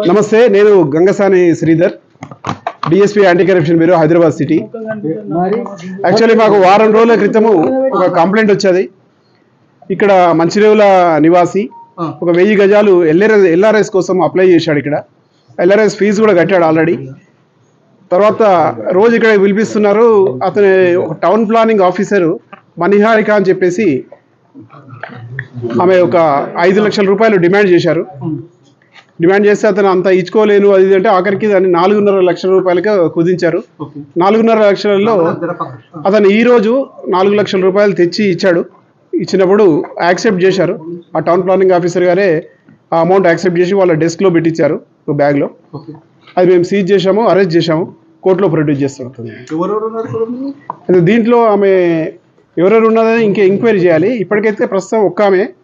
నమస్తే, నేను Gangasani Sridhar, DSP anti corruption bureau, Hyderabad city. Actually మాకు వారం రోజుల క్రితము ఒక కంప్లైంట్ వచ్చేది. ఇక్కడ మంచిరేవుల నివాసి ఒక 1000 గజాలు ఎల్ఆర్ఎస్ కోసం అప్లై చేశాడు. ఇక్కడ ఎల్ఆర్ఎస్ ఫీజు కూడా కట్టాడు ఆల్రెడీ. తర్వాత రోజు ఇక్కడ పిలిపిస్తున్నారు. అతని ఒక టౌన్ ప్లానింగ్ ఆఫీసరు మణిహారిక అని చెప్పేసి ఆమె ఒక 5 లక్షల రూపాయలు డిమాండ్ చేశారు. డిమాండ్ చేస్తే అతను అంత ఇచ్చుకోలేను అది అంటే ఆఖరికి దాన్ని 4.5 లక్షల రూపాయలకి కుదించారు. 4.5 లక్షలలో అతను ఈరోజు 4 లక్షల రూపాయలు తెచ్చి ఇచ్చాడు. ఇచ్చినప్పుడు యాక్సెప్ట్ చేశారు. ఆ టౌన్ ప్లానింగ్ ఆఫీసర్ గారే ఆ అమౌంట్ యాక్సెప్ట్ చేసి వాళ్ళ డెస్క్లో పెట్టించారు, బ్యాగ్లో. అది మేము సీజ్ చేశాము, అరెస్ట్ చేశాము, కోర్టులో ప్రొడ్యూస్ చేస్తాం. అయితే దీంట్లో ఆమె ఎవరెవరు ఉన్నదని ఇంకా ఎంక్వైరీ చేయాలి. ఇప్పటికైతే ప్రస్తుతం ఒక్క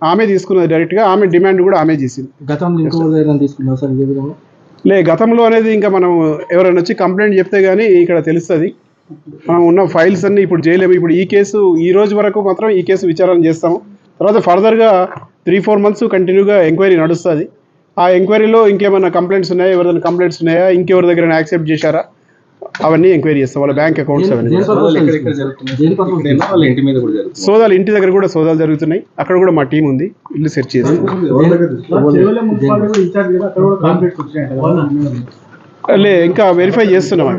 ఆమె తీసుకున్నది డైరెక్ట్గా. ఆమె డిమాండ్ కూడా ఆమె చేసింది. గతంలో అనేది ఇంకా మనం ఎవరైనా వచ్చి కంప్లైంట్ చెప్తే కానీ ఇక్కడ తెలుస్తుంది. మనం ఉన్న ఫైల్స్ అన్ని ఇప్పుడు చేయలేము. ఇప్పుడు ఈ కేసు ఈ రోజు వరకు మాత్రం ఈ కేసు విచారణ చేస్తాము. తర్వాత ఫర్దర్గా 3-4 మంత్స్ కంటిన్యూగా ఎంక్వైరీ నడుస్తుంది. ఆ ఎంక్వైరీలో ఇంకేమైనా కంప్లైంట్స్ ఉన్నాయా, ఎవరైనా కంప్లైంట్స్ ఉన్నాయా, ఇంకెవరి దగ్గర యాక్సెప్ట్ చేశారా, అవన్నీ ఎంక్వైరీ చేస్తాం. వాళ్ళ బ్యాంక్ అకౌంట్స్ అవన్నీ సోదాలు, ఇంటి దగ్గర కూడా సోదాలు జరుగుతున్నాయి. అక్కడ కూడా మా టీం ఉంది, ఇల్లు సెర్చ్ చేసి. ఇంకా వెరిఫై చేస్తున్నాం.